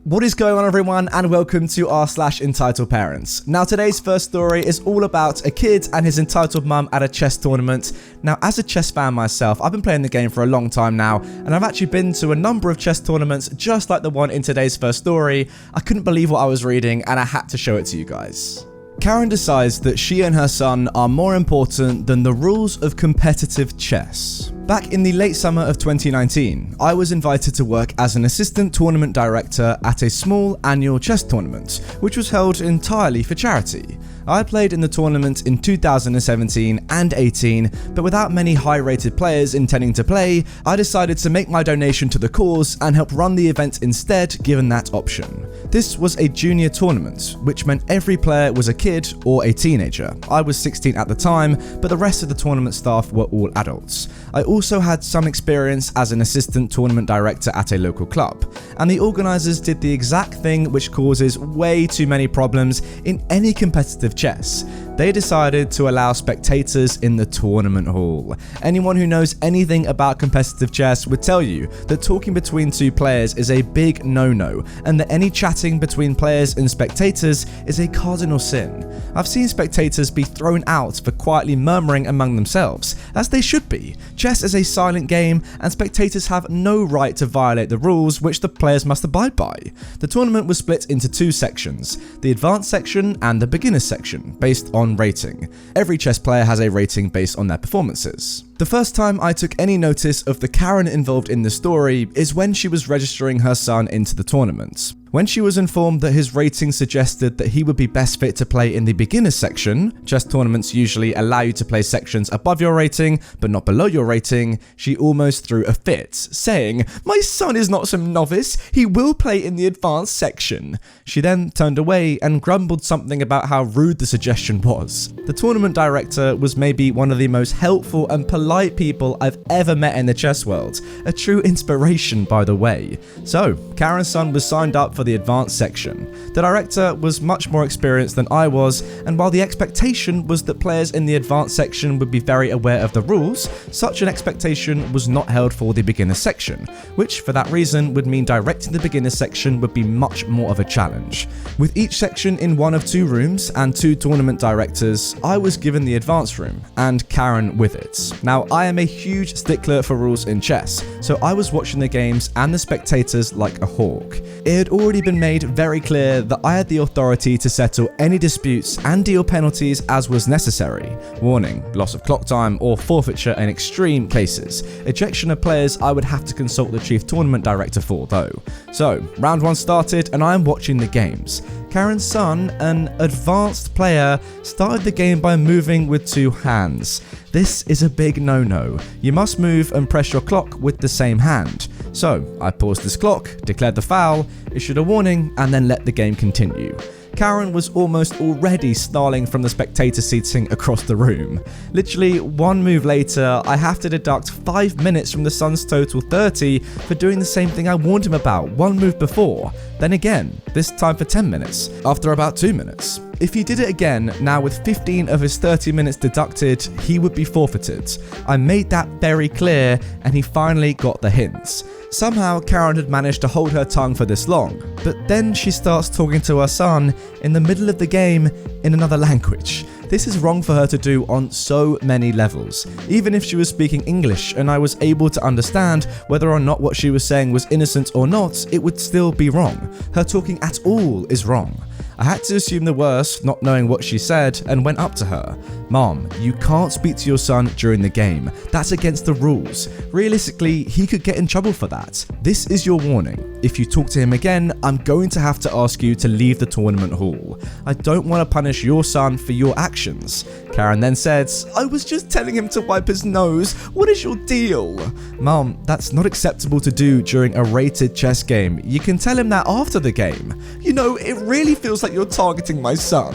What is going on, everyone, and welcome to r/EntitledParents. Now, today's first story is all about a kid and his entitled mum at a chess tournament. Now, as a chess fan myself, I've been playing the game for a long time now, and I've actually been to a number of chess tournaments just like the one in today's first story. I couldn't believe what I was reading, and I had to show it to you guys. Karen decides that she and her son are more important than the rules of competitive chess. Back in the late summer of 2019, I was invited to work as an assistant tournament director at a small annual chess tournament, which was held entirely for charity. I played in the tournament in 2017 and 18, but without many high-rated players intending to play, I decided to make my donation to the cause and help run the event instead, given that option. This was a junior tournament, which meant every player was a kid or a teenager. I was 16 at the time, but the rest of the tournament staff were all adults. I also had some experience as an assistant tournament director at a local club, and the organisers did the exact thing which causes way too many problems in any competitive chess. They decided to allow spectators in the tournament hall. Anyone who knows anything about competitive chess would tell you that talking between two players is a big no-no, and that any chatting between players and spectators is a cardinal sin. I've seen spectators be thrown out for quietly murmuring among themselves, as they should be. Chess is a silent game, and spectators have no right to violate the rules which the players must abide by. The tournament was split into two sections, the advanced section and the beginner section, based on rating. Every chess player has a rating based on their performances. The first time I took any notice of the Karen involved in the story is when she was registering her son into the tournament. When she was informed that his rating suggested that he would be best fit to play in the beginner section, chess tournaments usually allow you to play sections above your rating but not below your rating, she almost threw a fit, saying, "My son is not some novice, he will play in the advanced section." She then turned away and grumbled something about how rude the suggestion was. The tournament director was maybe one of the most helpful and polite people I've ever met in the chess world, a true inspiration, by the way. So, Karen's son was signed up for the advanced section. The director was much more experienced than I was, and while the expectation was that players in the advanced section would be very aware of the rules, such an expectation was not held for the beginner section, which for that reason would mean directing the beginner section would be much more of a challenge. With each section in one of two rooms and two tournament directors, I was given the advanced room, and Karen with it. Now, I am a huge stickler for rules in chess, so I was watching the games and the spectators like a hawk. It had already been made very clear that I had the authority to settle any disputes and deal penalties as was necessary. Warning, loss of clock time or forfeiture in extreme cases. Ejection of players I would have to consult the chief tournament director for though. So, round one started and I am watching the games. Karen's son, an advanced player, started the game by moving with two hands. This is a big no-no. You must move and press your clock with the same hand. So, I paused this clock, declared the foul, issued a warning, and then let the game continue. Karen was almost already snarling from the spectator seating across the room. Literally, one move later, I have to deduct 5 minutes from the son's total 30 for doing the same thing I warned him about one move before. Then again, this time for 10 minutes, after about 2 minutes. If he did it again, now with 15 of his 30 minutes deducted, he would be forfeited. I made that very clear, and he finally got the hints. Somehow, Karen had managed to hold her tongue for this long, but then she starts talking to her son in the middle of the game in another language. This is wrong for her to do on so many levels. Even if she was speaking English and I was able to understand whether or not what she was saying was innocent or not, it would still be wrong. Her talking at all is wrong. I had to assume the worst, not knowing what she said, and went up to her. "Mom, you can't speak to your son during the game. That's against the rules. Realistically, he could get in trouble for that. This is your warning. If you talk to him again, I'm going to have to ask you to leave the tournament hall. I don't want to punish your son for your actions." Karen then said, "I was just telling him to wipe his nose. What is your deal?" "Mom, that's not acceptable to do during a rated chess game. You can tell him that after the game. You know, it really feels like you're targeting my son."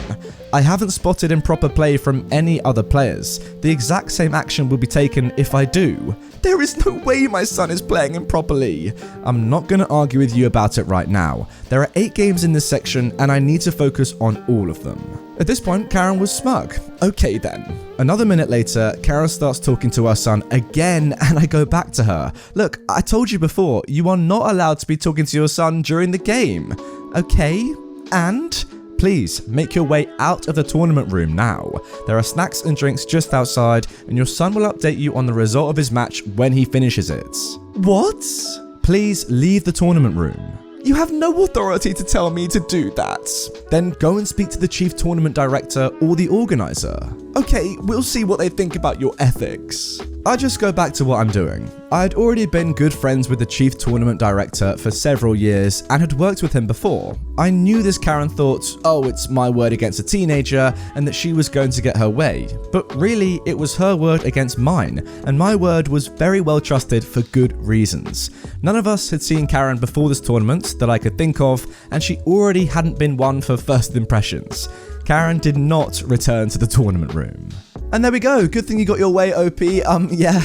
I haven't spotted improper play from any other players. The exact same action will be taken if I do. There is no way my son is playing improperly. I'm not going to argue with you about it right now. There are 8 games in this section and I need to focus on all of them. At this point, Karen was smug. Okay then. Another minute later, Karen starts talking to her son again and I go back to her. Look, I told you before, you are not allowed to be talking to your son during the game. Okay, and? Please, make your way out of the tournament room now. There are snacks and drinks just outside, and your son will update you on the result of his match when he finishes it. What? Please leave the tournament room. You have no authority to tell me to do that. Then go and speak to the chief tournament director or the organizer. Okay, we'll see what they think about your ethics. I just go back to what I'm doing. I had already been good friends with the chief tournament director for several years and had worked with him before. I knew this Karen thought, oh, it's my word against a teenager and that she was going to get her way. But really, it was her word against mine, and my word was very well trusted for good reasons. None of us had seen Karen before this tournament that I could think of, and she already hadn't been one for first impressions. Karen did not return to the tournament room. And there we go. Good thing you got your way, OP. Yeah,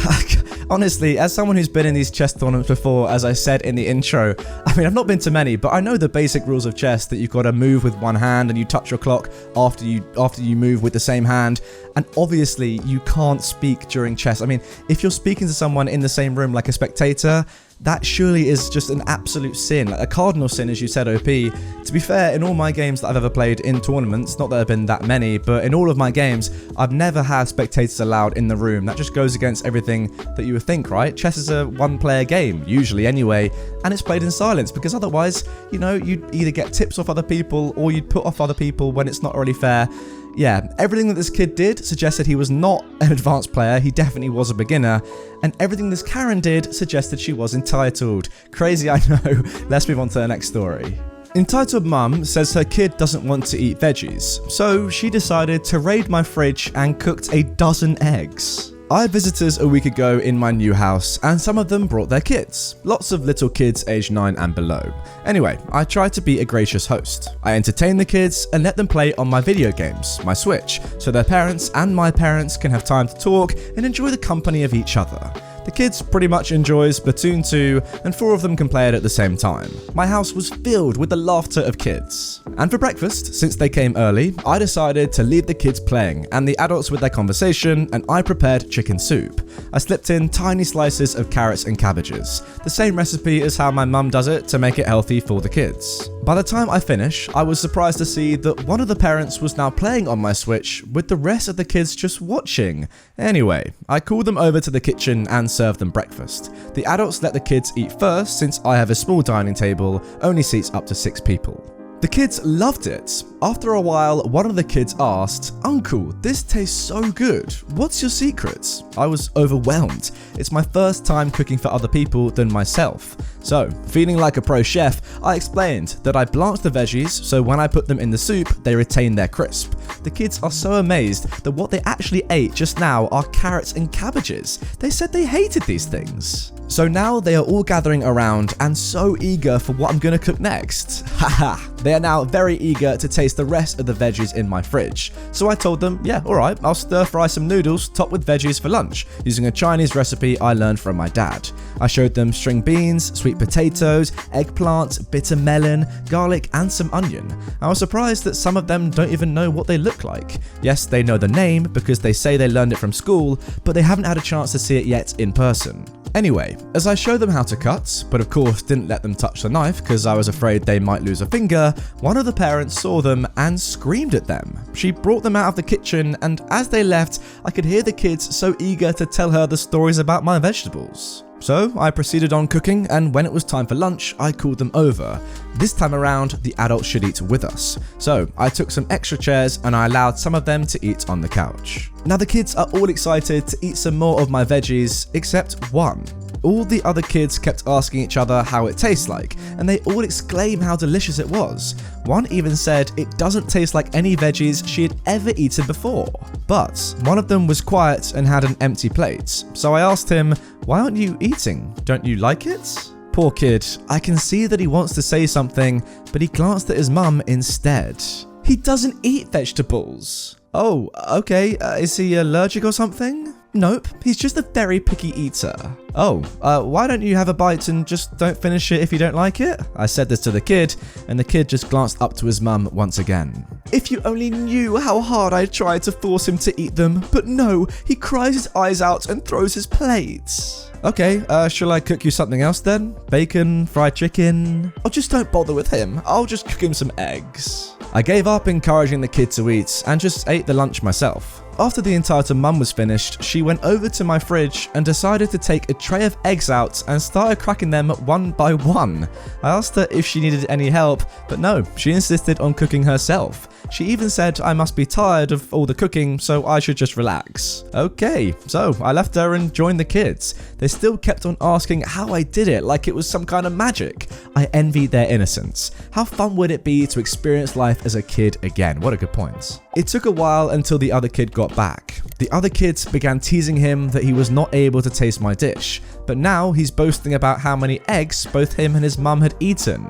honestly, as someone who's been in these chess tournaments before, as I said in the intro, I mean, I've not been to many, but I know the basic rules of chess, that you've got to move with one hand and you touch your clock after you move with the same hand. And obviously, you can't speak during chess. I mean, if you're speaking to someone in the same room like a spectator, that surely is just an absolute sin, like a cardinal sin, as you said, OP. To be fair, in all my games that I've ever played in tournaments, not that there have been that many, but in all of my games, I've never had spectators allowed in the room. That just goes against everything that you would think, right? Chess is a one-player game, usually anyway, and it's played in silence, because otherwise, you know, you'd either get tips off other people, or you'd put off other people when it's not really fair. Yeah, everything that this kid did suggested he was not an advanced player, he definitely was a beginner, and everything this Karen did suggested she was entitled. Crazy, I know. Let's move on to the next story. Entitled Mum says her kid doesn't want to eat veggies, so she decided to raid my fridge and cooked a dozen eggs. I had visitors a week ago in my new house, and some of them brought their kids. Lots of little kids aged 9 and below. Anyway, I tried to be a gracious host. I entertained the kids and let them play on my video games, my Switch, so their parents and my parents can have time to talk and enjoy the company of each other. The kids pretty much enjoy Splatoon 2, and 4 of them can play it at the same time. My house was filled with the laughter of kids. And for breakfast, since they came early, I decided to leave the kids playing and the adults with their conversation, and I prepared chicken soup. I slipped in tiny slices of carrots and cabbages, the same recipe as how my mum does it to make it healthy for the kids. By the time I finish, I was surprised to see that one of the parents was now playing on my Switch with the rest of the kids just watching. Anyway, I called them over to the kitchen and served them breakfast. The adults let the kids eat first, since I have a small dining table, only seats up to 6 people. The kids loved it. After a while, one of the kids asked, "Uncle, this tastes so good. What's your secret?" I was overwhelmed. It's my first time cooking for other people than myself. So, feeling like a pro chef, I explained that I blanched the veggies so when I put them in the soup, they retain their crisp. The kids are so amazed that what they actually ate just now are carrots and cabbages. They said they hated these things. So now they are all gathering around and so eager for what I'm gonna cook next. Haha, they are now very eager to taste the rest of the veggies in my fridge. So I told them, yeah, alright, I'll stir fry some noodles topped with veggies for lunch, using a Chinese recipe I learned from my dad. I showed them string beans, sweet potatoes, eggplant, bitter melon, garlic, and some onion. I was surprised that some of them don't even know what they look like. Yes, they know the name because they say they learned it from school, but they haven't had a chance to see it yet in person. Anyway, as I showed them how to cut, but of course didn't let them touch the knife because I was afraid they might lose a finger, one of the parents saw them and screamed at them. She brought them out of the kitchen, and as they left, I could hear the kids so eager to tell her the stories about my vegetables. So I proceeded on cooking, and when it was time for lunch, I called them over. This time around, the adults should eat with us. So I took some extra chairs and I allowed some of them to eat on the couch. Now the kids are all excited to eat some more of my veggies, except one. All the other kids kept asking each other how it tastes like, and they all exclaimed how delicious it was. One even said it doesn't taste like any veggies she had ever eaten before. But one of them was quiet and had an empty plate, so I asked him, "Why aren't you eating? Don't you like it?" Poor kid, I can see that he wants to say something, but he glanced at his mum instead. He doesn't eat vegetables. Oh, okay. Is he allergic or something? Nope, he's just a very picky eater. Oh, why don't you have a bite and just don't finish it if you don't like it? I said this to the kid, and the kid just glanced up to his mum once again. If you only knew how hard I tried to force him to eat them, but no, he cries his eyes out and throws his plates. Okay, shall I cook you something else then? Bacon, fried chicken? Or just don't bother with him, I'll just cook him some eggs. I gave up encouraging the kid to eat and just ate the lunch myself. After the entitled mum was finished, she went over to my fridge and decided to take a tray of eggs out and started cracking them one by one. I asked her if she needed any help, but no, she insisted on cooking herself. She even said I must be tired of all the cooking, so I should just relax. Okay, so I left her and joined the kids. They still kept on asking how I did it, like it was some kind of magic. I envied their innocence. How fun would it be to experience life as a kid again? What a good point. It took a while until the other kid got back. The other kids began teasing him that he was not able to taste my dish, but now he's boasting about how many eggs both him and his mum had eaten.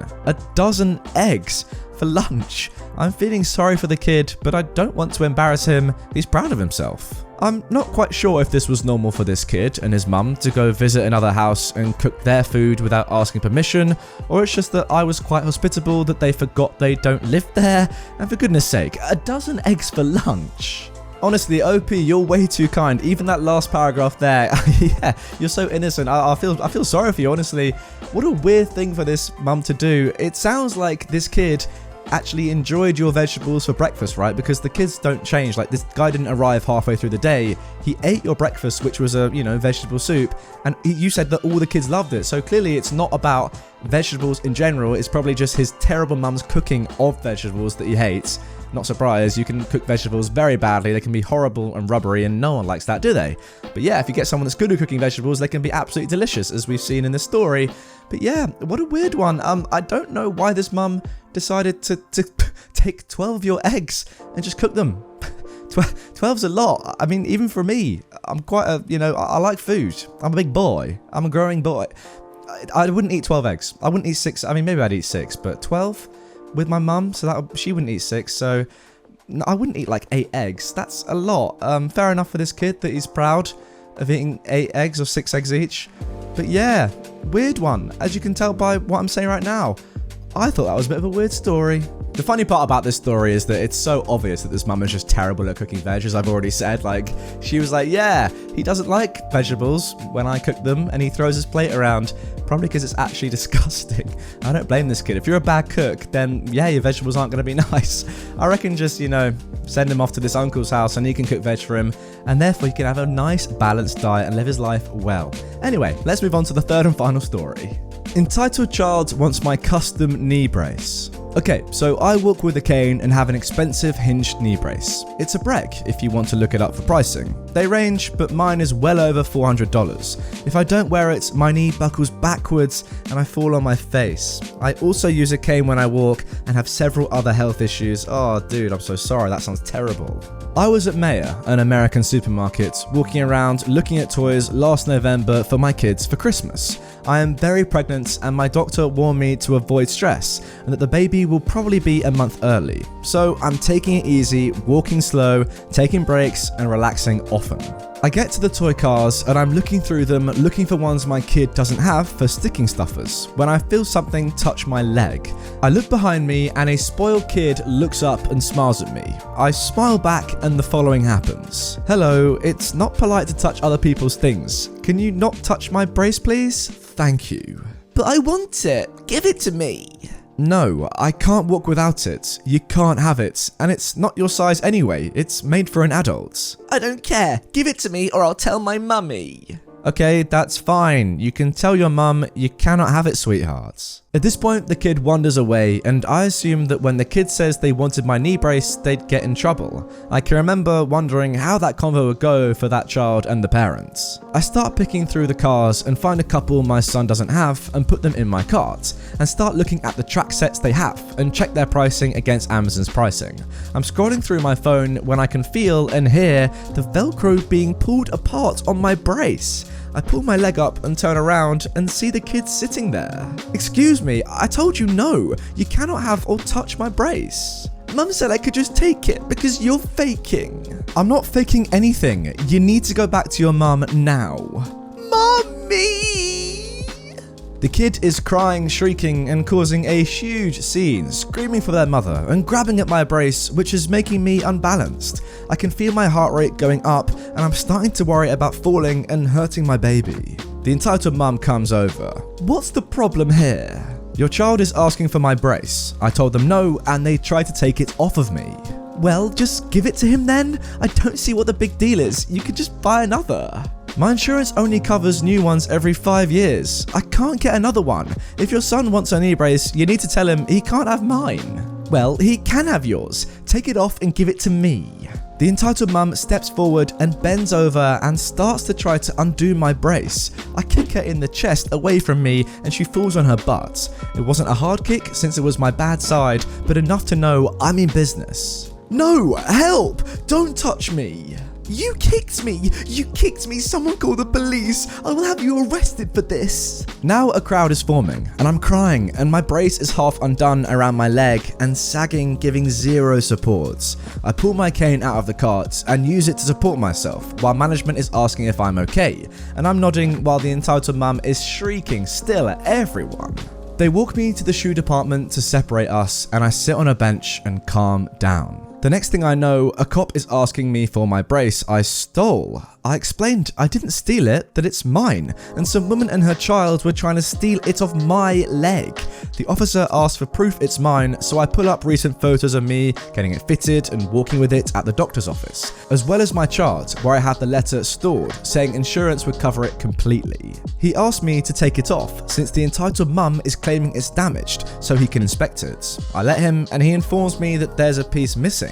12 eggs for lunch. I'm feeling sorry for the kid, but I don't want to embarrass him. He's proud of himself. I'm not quite sure if this was normal for this kid and his mum to go visit another house and cook their food without asking permission, or it's just that I was quite hospitable that they forgot they don't live there, and for goodness sake, 12 eggs for lunch. Honestly, OP, you're way too kind. Even that last paragraph there, yeah, you're so innocent. I feel sorry for you, honestly. What a weird thing for this mum to do. It sounds like this kid actually enjoyed your vegetables for breakfast, right? Because the kids don't change. Like, this guy didn't arrive halfway through the day. He ate your breakfast, which was a, vegetable soup, and you said that all the kids loved it. So clearly it's not about vegetables in general. It's probably just his terrible mum's cooking of vegetables that he hates. Not surprised, you can cook vegetables very badly. They can be horrible and rubbery, and no one likes that, do they? But yeah, if you get someone that's good at cooking vegetables, they can be absolutely delicious, as we've seen in this story. But yeah, what a weird one. I don't know why this mum decided to take 12 of your eggs and just cook them. 12's a lot. I mean, even for me, I'm quite I like food. I'm a big boy. I'm a growing boy. I wouldn't eat 12 eggs. I wouldn't eat 6. I mean, maybe I'd eat 6, but 12 with my mum, so she wouldn't eat 6, so I wouldn't eat like 8 eggs. That's a lot. Fair enough for this kid that he's proud of eating 8 eggs or 6 eggs each. But yeah, weird one. As you can tell by what I'm saying right now, I thought that was a bit of a weird story. The funny part about this story is that it's so obvious that this mum is just terrible at cooking veg, as I've already said. Like, she was like, yeah, he doesn't like vegetables when I cook them, and he throws his plate around, probably because it's actually disgusting. I don't blame this kid. If you're a bad cook, then yeah, your vegetables aren't going to be nice. I reckon just, send him off to this uncle's house and he can cook veg for him, and therefore he can have a nice balanced diet and live his life well. Anyway, let's move on to the third and final story. Entitled child wants my custom knee brace. Okay, so I walk with a cane and have an expensive hinged knee brace. It's a Breck if you want to look it up for pricing. They range, but mine is well over $400. If I don't wear it, my knee buckles backwards and I fall on my face. I also use a cane when I walk and have several other health issues. Oh dude, I'm so sorry, that sounds terrible. I was at Meijer, an American supermarket, walking around looking at toys last November for my kids for Christmas. I am very pregnant and my doctor warned me to avoid stress and that the baby will probably be a month early. So I'm taking it easy, walking slow, taking breaks and relaxing often. I get to the toy cars and I'm looking through them, looking for ones my kid doesn't have for sticking stuffers, when I feel something touch my leg. I look behind me and a spoiled kid looks up and smiles at me. I smile back and the following happens. Hello, it's not polite to touch other people's things. Can you not touch my brace, please? Thank you. But I want it. Give it to me. No, I can't walk without it. You can't have it, and it's not your size anyway. It's made for an adult. I don't care. Give it to me or I'll tell my mummy. Okay, that's fine. You can tell your mum you cannot have it, sweethearts. At this point, the kid wanders away, and I assume that when the kid says they wanted my knee brace, they'd get in trouble. I can remember wondering how that convo would go for that child and the parents. I start picking through the cars and find a couple my son doesn't have and put them in my cart, and start looking at the track sets they have and check their pricing against Amazon's pricing. I'm scrolling through my phone when I can feel and hear the Velcro being pulled apart on my brace. I pull my leg up and turn around and see the kid sitting there. Excuse me, I told you no, you cannot have or touch my brace. Mum said I could just take it because you're faking. I'm not faking anything. You need to go back to your mum now. Mummy! The kid is crying, shrieking, and causing a huge scene, screaming for their mother and grabbing at my brace, which is making me unbalanced. I can feel my heart rate going up, and I'm starting to worry about falling and hurting my baby. The entitled mum comes over. What's the problem here? Your child is asking for my brace. I told them no, and they tried to take it off of me. Well, just give it to him then? I don't see what the big deal is. You could just buy another. My insurance only covers new ones every 5 years. I can't get another one. If your son wants a knee brace, you need to tell him he can't have mine. Well, he can have yours. Take it off and give it to me. The entitled mum steps forward and bends over and starts to try to undo my brace. I kick her in the chest away from me and she falls on her butt. It wasn't a hard kick since it was my bad side, but enough to know I'm in business. No, help! Don't touch me! You kicked me! You kicked me! Someone call the police! I will have you arrested for this! Now a crowd is forming, and I'm crying, and my brace is half undone around my leg and sagging, giving zero support. I pull my cane out of the cart and use it to support myself, while management is asking if I'm okay, and I'm nodding while the entitled mum is shrieking still at everyone. They walk me to the shoe department to separate us, and I sit on a bench and calm down. The next thing I know, a cop is asking me for my brace I stole. I explained I didn't steal it, that it's mine, and some woman and her child were trying to steal it off my leg. The officer asked for proof it's mine, so I pull up recent photos of me getting it fitted and walking with it at the doctor's office, as well as my chart where I had the letter stored saying insurance would cover it completely. He asked me to take it off since the entitled mum is claiming it's damaged so he can inspect it. I let him and he informs me that there's a piece missing.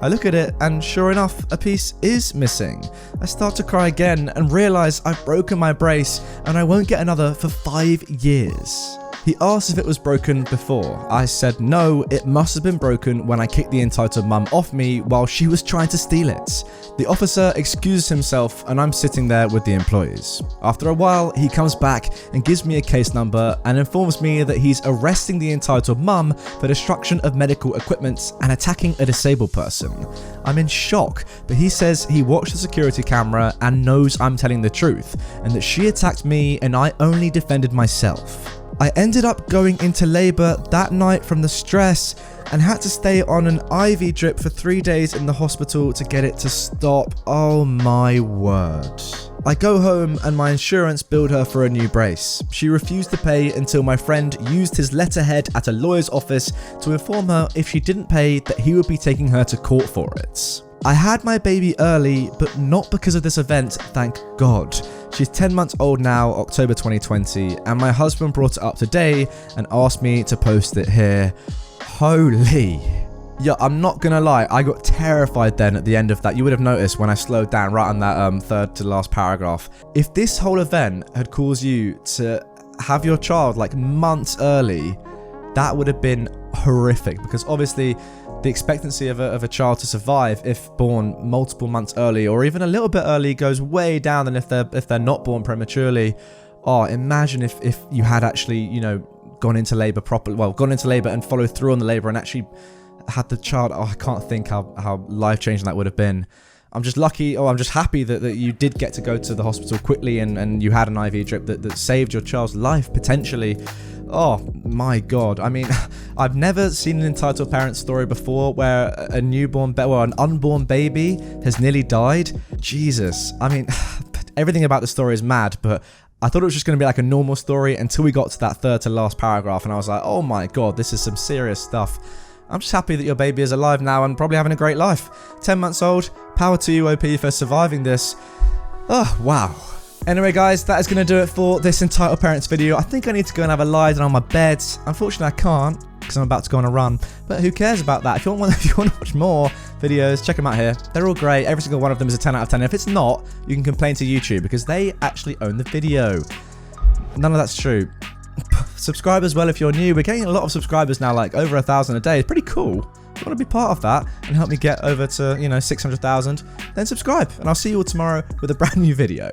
I look at it and sure enough, a piece is missing. I start to cry again and realise I've broken my brace and I won't get another for 5 years. He asked if it was broken before. I said no, it must have been broken when I kicked the entitled mum off me while she was trying to steal it. The officer excuses himself and I'm sitting there with the employees. After a while, he comes back and gives me a case number and informs me that he's arresting the entitled mum for destruction of medical equipment and attacking a disabled person. I'm in shock, but he says he watched the security camera and knows I'm telling the truth and that she attacked me and I only defended myself. I ended up going into labour that night from the stress and had to stay on an IV drip for 3 days in the hospital to get it to stop. Oh my word. I go home and my insurance billed her for a new brace. She refused to pay until my friend used his letterhead at a lawyer's office to inform her if she didn't pay that he would be taking her to court for it. I had my baby early, but not because of this event, thank God. She's 10 months old now, October 2020, and my husband brought it up today and asked me to post it here. Holy. Yeah, I'm not gonna lie, I got terrified then at the end of that. You would have noticed when I slowed down right on that third to last paragraph. If this whole event had caused you to have your child like months early, that would have been horrific, because obviously the expectancy of a child to survive if born multiple months early or even a little bit early goes way down than if they're not born prematurely. Oh, imagine if you had actually, you know, gone into labour properly, well, gone into labour and followed through on the labour and actually had the child. Oh, I can't think how life-changing that would have been. I'm just lucky, or I'm just happy that you did get to go to the hospital quickly and you had an IV drip that saved your child's life, potentially. Oh my God. I mean, I've never seen an entitled parent story before where a newborn, an unborn baby has nearly died. Jesus. I mean, everything about the story is mad, but I thought it was just going to be like a normal story until we got to that third to last paragraph and I was like, oh my God, this is some serious stuff. I'm just happy that your baby is alive now and probably having a great life. 10 months old, power to you, OP, for surviving this. Oh, wow. Anyway, guys, that is going to do it for this Entitled Parents video. I think I need to go and have a lie down on my bed. Unfortunately, I can't because I'm about to go on a run. But who cares about that? If you want to watch more videos, check them out here. They're all great. Every single one of them is a 10 out of 10. And if it's not, you can complain to YouTube because they actually own the video. None of that's true. Subscribe as well if you're new. We're getting a lot of subscribers now, like over 1,000 a day. It's pretty cool. If you want to be part of that and help me get over to, 600,000, then subscribe. And I'll see you all tomorrow with a brand new video.